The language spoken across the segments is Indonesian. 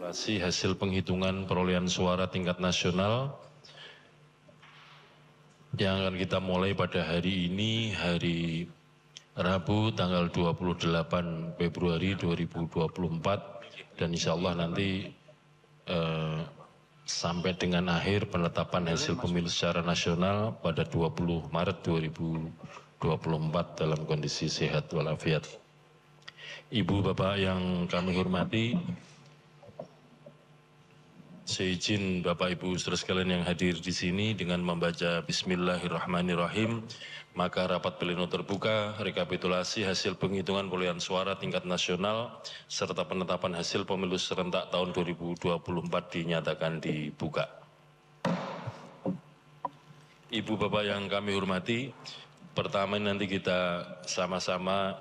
rekapitulasi hasil penghitungan perolehan suara tingkat nasional yang akan kita mulai pada hari ini, hari Rabu tanggal 28 Februari 2024, dan insya Allah nanti sampai dengan akhir penetapan hasil pemilu secara nasional pada 20 Maret 2024 dalam kondisi sehat walafiat. Ibu Bapak yang kami hormati, seizin Bapak Ibu saudara sekalian yang hadir di sini dengan membaca Bismillahirrahmanirrahim, maka rapat pleno terbuka rekapitulasi hasil penghitungan perolehan suara tingkat nasional serta penetapan hasil pemilu serentak tahun 2024 dinyatakan dibuka. Ibu Bapak yang kami hormati, pertama nanti kita sama-sama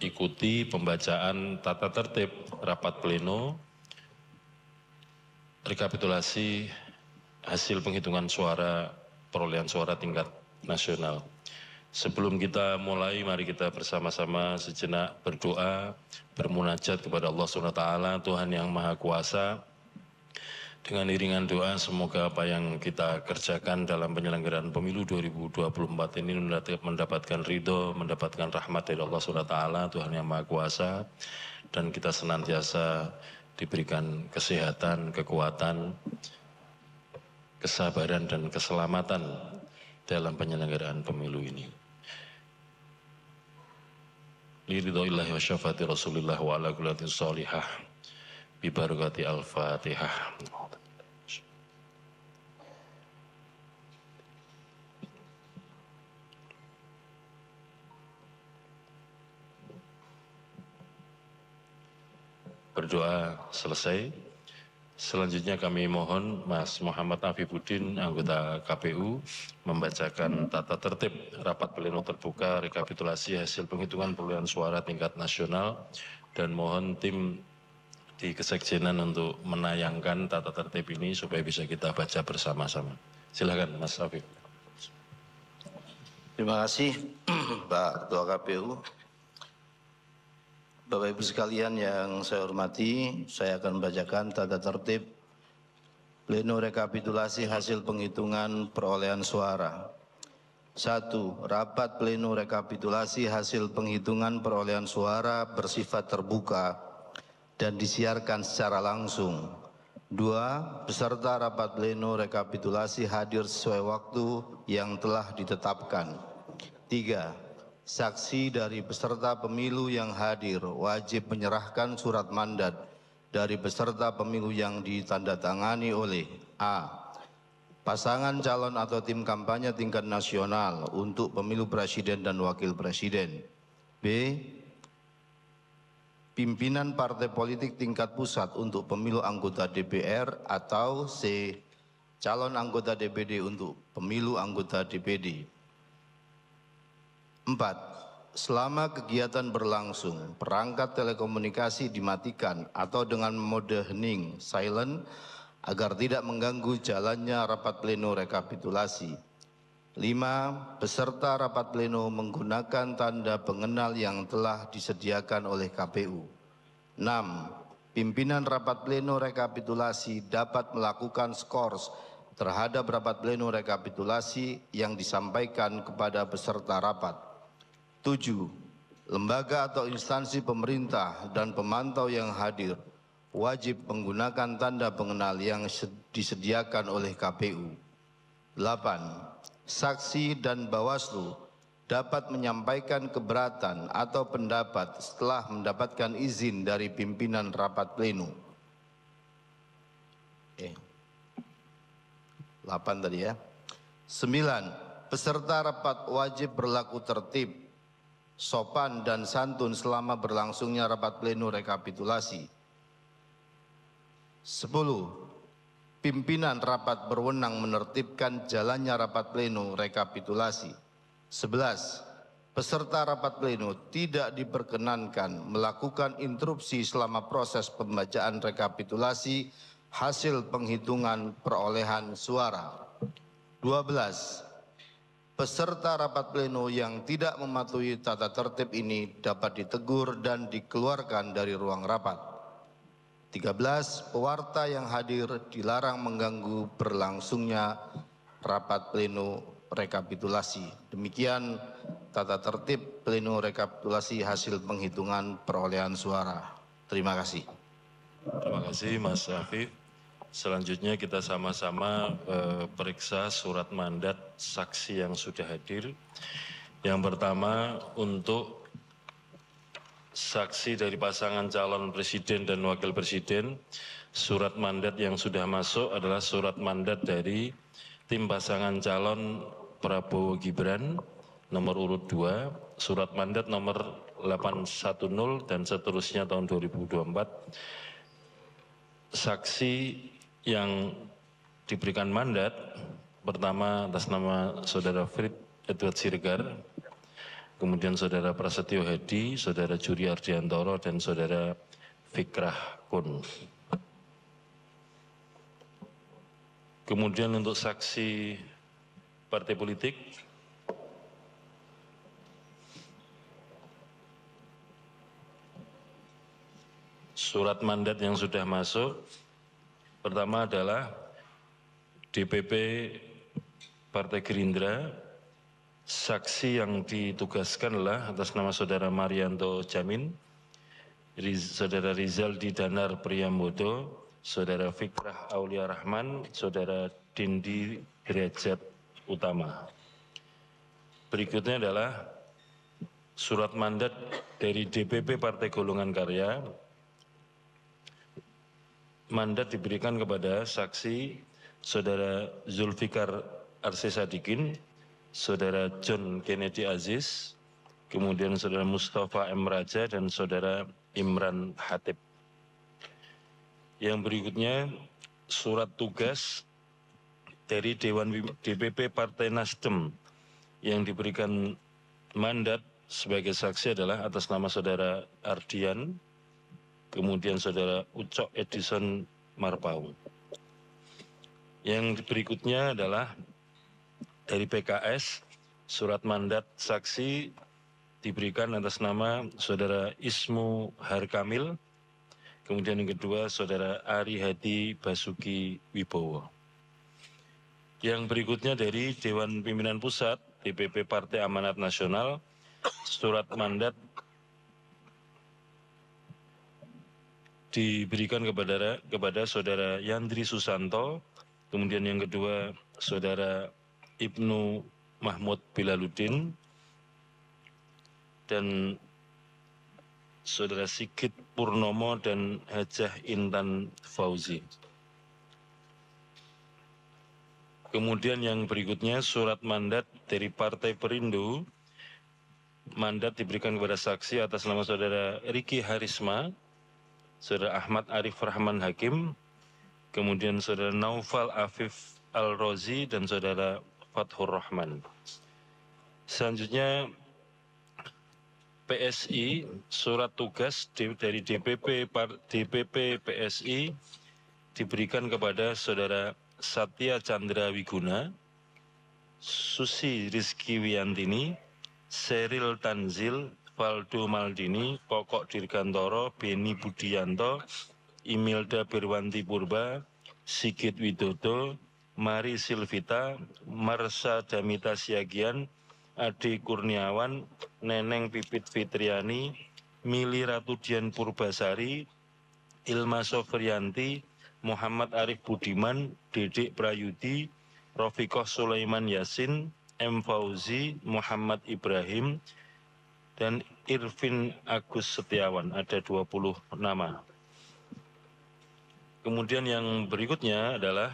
ikuti pembacaan tata tertib rapat pleno rekapitulasi hasil penghitungan suara perolehan suara tingkat nasional. Sebelum kita mulai, mari kita bersama-sama sejenak berdoa, bermunajat kepada Allah SWT, Tuhan yang Maha Kuasa. Dengan iringan doa, semoga apa yang kita kerjakan dalam penyelenggaraan pemilu 2024 ini mendapatkan ridho, mendapatkan rahmat dari Allah SWT, Tuhan yang Maha Kuasa, dan kita senantiasa diberikan kesehatan, kekuatan, kesabaran, dan keselamatan dalam penyelenggaraan pemilu ini. Liridhoillahi wa syafati Rasulillah wa ala kullatin sholihah bibarakati al-Fatihah. Berdoa selesai. Selanjutnya kami mohon Mas Muhammad Afifuddin, anggota KPU, membacakan tata tertib rapat pleno terbuka rekapitulasi hasil penghitungan perolehan suara tingkat nasional, dan mohon tim di kesekjenan untuk menayangkan tata tertib ini supaya bisa kita baca bersama-sama. Silakan Mas Afif. Terima kasih Pak Ketua KPU. Bapak Ibu sekalian yang saya hormati, saya akan membacakan tata tertib pleno rekapitulasi hasil penghitungan perolehan suara. 1. Rapat pleno rekapitulasi hasil penghitungan perolehan suara bersifat terbuka dan disiarkan secara langsung. 2. Peserta rapat pleno rekapitulasi hadir sesuai waktu yang telah ditetapkan. 3. Saksi dari peserta pemilu yang hadir wajib menyerahkan surat mandat dari peserta pemilu yang ditandatangani oleh A. Pasangan calon atau tim kampanye tingkat nasional untuk pemilu presiden dan wakil presiden. B. Pimpinan partai politik tingkat pusat untuk pemilu anggota DPR, atau C. Calon anggota DPD untuk pemilu anggota DPD. 4. Selama kegiatan berlangsung, perangkat telekomunikasi dimatikan atau dengan mode hening (silent) agar tidak mengganggu jalannya rapat pleno rekapitulasi. 5. Peserta rapat pleno menggunakan tanda pengenal yang telah disediakan oleh KPU. 6. Pimpinan rapat pleno rekapitulasi dapat melakukan skors terhadap rapat pleno rekapitulasi yang disampaikan kepada peserta rapat. 7. Lembaga atau instansi pemerintah dan pemantau yang hadir wajib menggunakan tanda pengenal yang disediakan oleh KPU. 8. Saksi dan Bawaslu dapat menyampaikan keberatan atau pendapat setelah mendapatkan izin dari pimpinan rapat pleno. 8 tadi ya. 9. Peserta rapat wajib berlaku tertib, sopan dan santun selama berlangsungnya rapat pleno rekapitulasi. 10. Pimpinan rapat berwenang menertibkan jalannya rapat pleno rekapitulasi. 11. Peserta rapat pleno tidak diperkenankan melakukan interupsi selama proses pembacaan rekapitulasi hasil penghitungan perolehan suara. 12. Peserta rapat pleno yang tidak mematuhi tata tertib ini dapat ditegur dan dikeluarkan dari ruang rapat. 13. Pewarta yang hadir dilarang mengganggu berlangsungnya rapat pleno rekapitulasi. Demikian tata tertib pleno rekapitulasi hasil penghitungan perolehan suara. Terima kasih. Terima kasih Mas Afif. Selanjutnya kita sama-sama periksa surat mandat saksi yang sudah hadir. Yang pertama untuk saksi dari pasangan calon presiden dan wakil presiden, surat mandat yang sudah masuk adalah surat mandat dari tim pasangan calon Prabowo Gibran nomor urut 2, surat mandat nomor 810 dan seterusnya tahun 2024. Saksi yang diberikan mandat pertama atas nama Saudara Frit Edward Siregar, kemudian Saudara Prasetyo Hadi, Saudara Juri Ardiantoro, dan Saudara Fikrah Kun. Kemudian untuk saksi partai politik, surat mandat yang sudah masuk, pertama adalah DPP Partai Gerindra, saksi yang ditugaskan adalah atas nama Saudara Marianto Jamin, Saudara Rizaldi Danar Priyambodo, Saudara Fikrah Aulia Rahman, Saudara Dindi Derajat Utama. Berikutnya adalah surat mandat dari DPP Partai Golongan Karya. Mandat diberikan kepada saksi Saudara Zulfikar Arsi Sadikin, Saudara John Kennedy Aziz, kemudian Saudara Mustafa M. Raja, dan Saudara Imran Hatib. Yang berikutnya surat tugas dari Dewan DPP Partai Nasdem yang diberikan mandat sebagai saksi adalah atas nama Saudara Ardian, kemudian Saudara Ucok Edison Marpaung. Yang berikutnya adalah dari PKS, surat mandat saksi diberikan atas nama Saudara Ismu Harkamil, kemudian yang kedua Saudara Ari Hadi Basuki Wibowo. Yang berikutnya dari Dewan Pimpinan Pusat DPP Partai Amanat Nasional, surat mandat diberikan kepada Saudara Yandri Susanto, kemudian yang kedua Saudara Ibnu Mahmud Bilaluddin, dan Saudara Sigit Purnomo dan Hajah Intan Fauzi. Kemudian yang berikutnya surat mandat dari Partai Perindo, mandat diberikan kepada saksi atas nama Saudara Riki Harisma, Saudara Ahmad Arif Rahman Hakim, kemudian Saudara Naufal Afif Al-Rozi, dan Saudara Fathur Rahman. Selanjutnya PSI, surat tugas dari DPP PSI diberikan kepada Saudara Satya Chandra Wiguna, Susi Rizky Wiyantini, Seril Tanzil, Valdo Maldini, Kokok Dirgantoro, Beni Budianto, Imilda Birwanti Purba, Sigit Widodo, Mari Silvita, Marsha Damita Siagian, Ade Kurniawan, Neneng Pipit Fitriani, Mili Ratudian Purbasari, Ilma Sofrianti, Muhammad Arif Budiman, Dedek Prayudi, Rofiqoh Sulaiman Yasin, M. Fauzi, Muhammad Ibrahim, dan Irvin Agus Setiawan. Ada 20 nama. Kemudian yang berikutnya adalah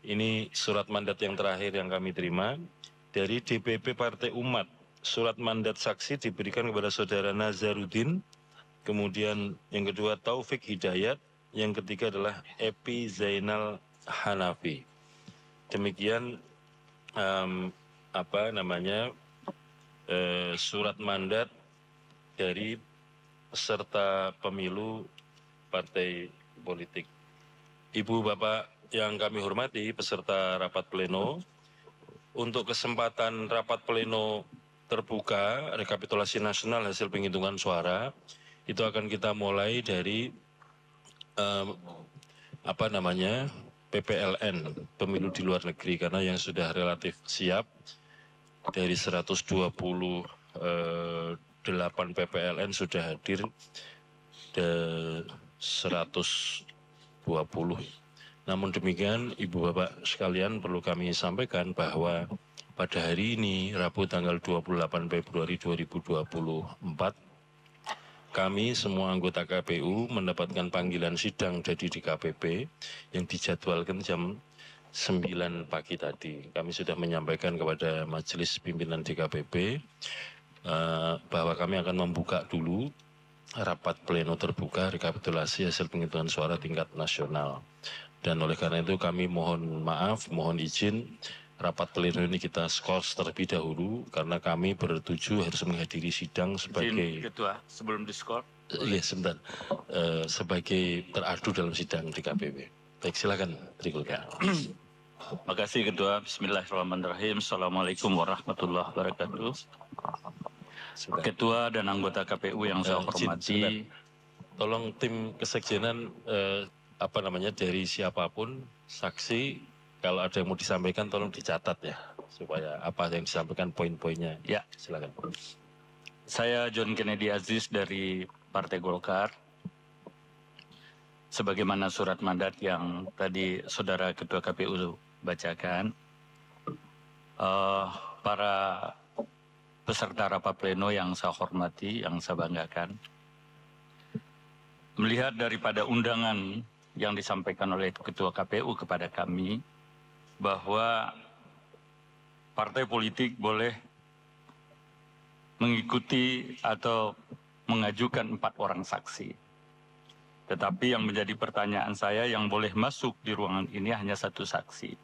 ini surat mandat yang terakhir yang kami terima dari DPP Partai Umat. Surat mandat saksi diberikan kepada Saudara Nazarudin, kemudian yang kedua Taufik Hidayat, yang ketiga adalah Epi Zainal Hanafi. Demikian surat mandat dari peserta pemilu partai politik. Ibu Bapak yang kami hormati, peserta rapat pleno, untuk kesempatan rapat pleno terbuka rekapitulasi nasional hasil penghitungan suara, itu akan kita mulai dari PPLN, pemilu di luar negeri, karena yang sudah relatif siap dari 128 PPLN sudah hadir 120. Namun demikian, Ibu Bapak sekalian, perlu kami sampaikan bahwa pada hari ini, Rabu tanggal 28 Februari 2024, kami semua anggota KPU mendapatkan panggilan sidang dari DKPP yang dijadwalkan jam 9 pagi tadi. Kami sudah menyampaikan kepada Majelis Pimpinan DKPP bahwa kami akan membuka dulu rapat pleno terbuka rekapitulasi hasil penghitungan suara tingkat nasional. Dan oleh karena itu kami mohon maaf, mohon izin rapat pleno ini kita skors terlebih dahulu karena kami bertuju harus menghadiri sidang sebagai Ketua sebelum diskor. Iya sebentar, sebagai teradu dalam sidang di KPW. Baik, silakan berikutnya. Makasih Ketua. Bismillahirrahmanirrahim. Assalamualaikum warahmatullahi wabarakatuh. Ketua dan anggota KPU yang saya hormati. Tolong tim kesekjenan dari siapapun saksi, kalau ada yang mau disampaikan tolong dicatat ya, supaya apa yang disampaikan poin-poinnya. Ya, silakan. Saya John Kennedy Aziz dari Partai Golkar. Sebagaimana surat mandat yang tadi Saudara Ketua KPU bacakan, para peserta rapat pleno yang saya hormati, yang saya banggakan, melihat daripada undangan yang disampaikan oleh Ketua KPU kepada kami, bahwa partai politik boleh mengikuti atau mengajukan 4 orang saksi. Tetapi yang menjadi pertanyaan saya, yang boleh masuk di ruangan ini hanya 1 saksi.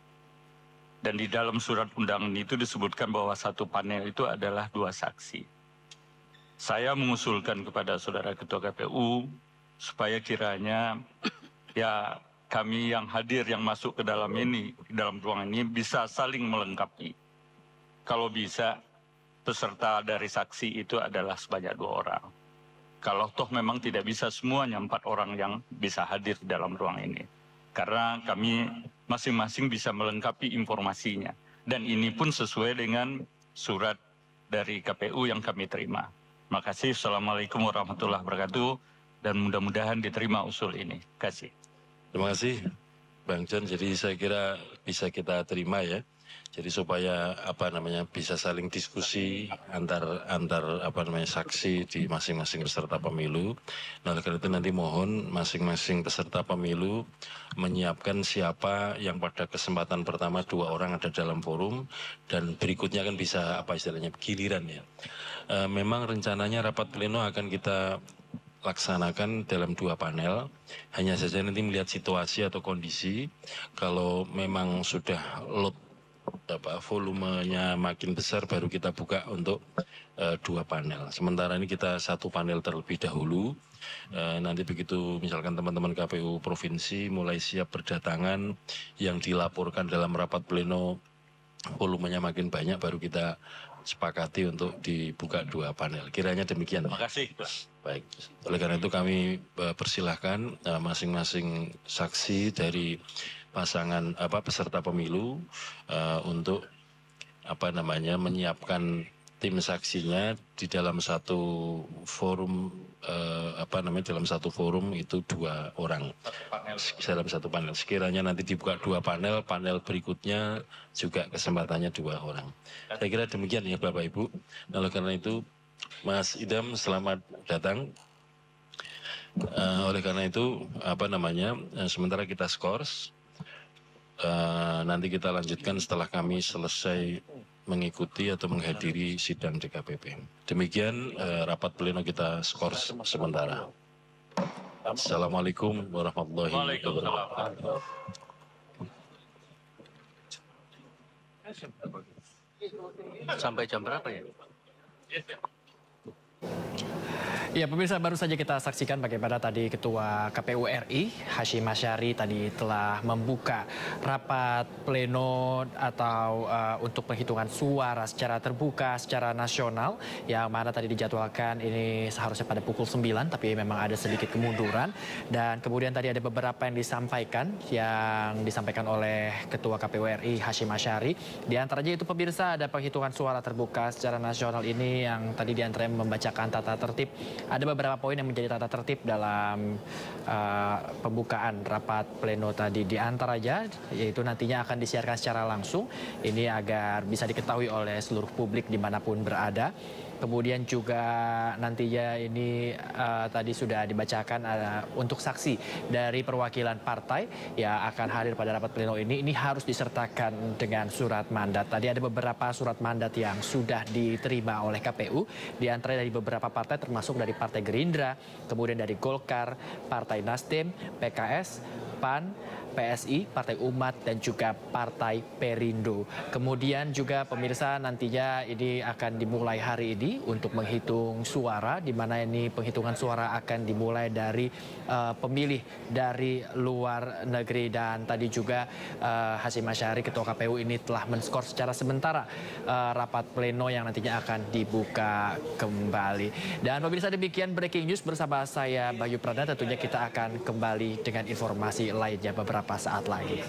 Dan di dalam surat undangan itu disebutkan bahwa 1 panel itu adalah 2 saksi. Saya mengusulkan kepada Saudara Ketua KPU supaya kiranya ya kami yang hadir, yang masuk ke dalam ruangan ini bisa saling melengkapi. Kalau bisa, peserta dari saksi itu adalah sebanyak 2 orang. Kalau toh memang tidak bisa semuanya 4 orang yang bisa hadir di dalam ruang ini. Karena kami masing-masing bisa melengkapi informasinya. Dan ini pun sesuai dengan surat dari KPU yang kami terima. Makasih. Assalamualaikum warahmatullahi wabarakatuh. Dan mudah-mudahan diterima usul ini. Terima kasih. Terima kasih Bang John. Jadi saya kira bisa kita terima ya. Jadi supaya bisa saling diskusi antar saksi di masing-masing peserta pemilu. Nah, oleh karena itu nanti mohon masing-masing peserta pemilu menyiapkan siapa yang pada kesempatan pertama 2 orang ada dalam forum, dan berikutnya kan bisa giliran ya. Memang rencananya rapat pleno akan kita laksanakan dalam 2 panel, hanya saja nanti melihat situasi atau kondisi, kalau memang sudah load volumenya makin besar baru kita buka untuk 2 panel. Sementara ini kita 1 panel terlebih dahulu. Nanti begitu misalkan teman-teman KPU provinsi mulai siap berdatangan, yang dilaporkan dalam rapat pleno volumenya makin banyak, baru kita sepakati untuk dibuka 2 panel. Kiranya demikian. Terima kasih. Baik. Oleh karena itu kami persilahkan masing-masing saksi dari pasangan peserta pemilu untuk menyiapkan tim saksinya di dalam satu forum dalam satu forum itu 2 orang dalam 1 panel. Sekiranya nanti dibuka 2 panel, panel berikutnya juga kesempatannya 2 orang. Saya kira demikian ya Bapak Ibu. Nah, oleh karena itu Mas Idam, selamat datang. Oleh karena itu sementara kita skors, nanti kita lanjutkan setelah kami selesai mengikuti atau menghadiri sidang DKPP. Demikian rapat pleno kita skors sementara. Assalamualaikum warahmatullahi wabarakatuh. Sampai jam berapa ya? Ya, pemirsa, baru saja kita saksikan bagaimana tadi Ketua KPU RI, Hasyim Asyari, tadi telah membuka rapat pleno atau untuk penghitungan suara secara terbuka, secara nasional, yang mana tadi dijadwalkan ini seharusnya pada pukul 9, tapi memang ada sedikit kemunduran. Dan kemudian tadi ada beberapa yang disampaikan oleh Ketua KPU RI, Hasyim Asyari. Di antaranya itu, pemirsa, ada penghitungan suara terbuka secara nasional ini yang tadi diantaranya membacakan tata tertib. Ada beberapa poin yang menjadi tata tertib dalam pembukaan rapat pleno tadi, di antaranya yaitu nantinya akan disiarkan secara langsung, ini agar bisa diketahui oleh seluruh publik dimanapun berada. Kemudian juga nantinya ini tadi sudah dibacakan untuk saksi dari perwakilan partai yang akan hadir pada rapat pleno ini harus disertakan dengan surat mandat. Tadi ada beberapa surat mandat yang sudah diterima oleh KPU, di antara dari beberapa partai termasuk dari Partai Gerindra, kemudian dari Golkar, Partai Nasdem, PKS, PAN, PSI, Partai Umat, dan juga Partai Perindo. Kemudian juga, pemirsa, nantinya ini akan dimulai hari ini untuk menghitung suara, di mana ini penghitungan suara akan dimulai dari pemilih dari luar negeri. Dan tadi juga Hasyim Asyari, Ketua KPU ini telah men-skor secara sementara rapat pleno yang nantinya akan dibuka kembali. Dan pemirsa, demikian breaking news bersama saya Bayu Prada. Tentunya kita akan kembali dengan informasi lainnya beberapa saat lagi.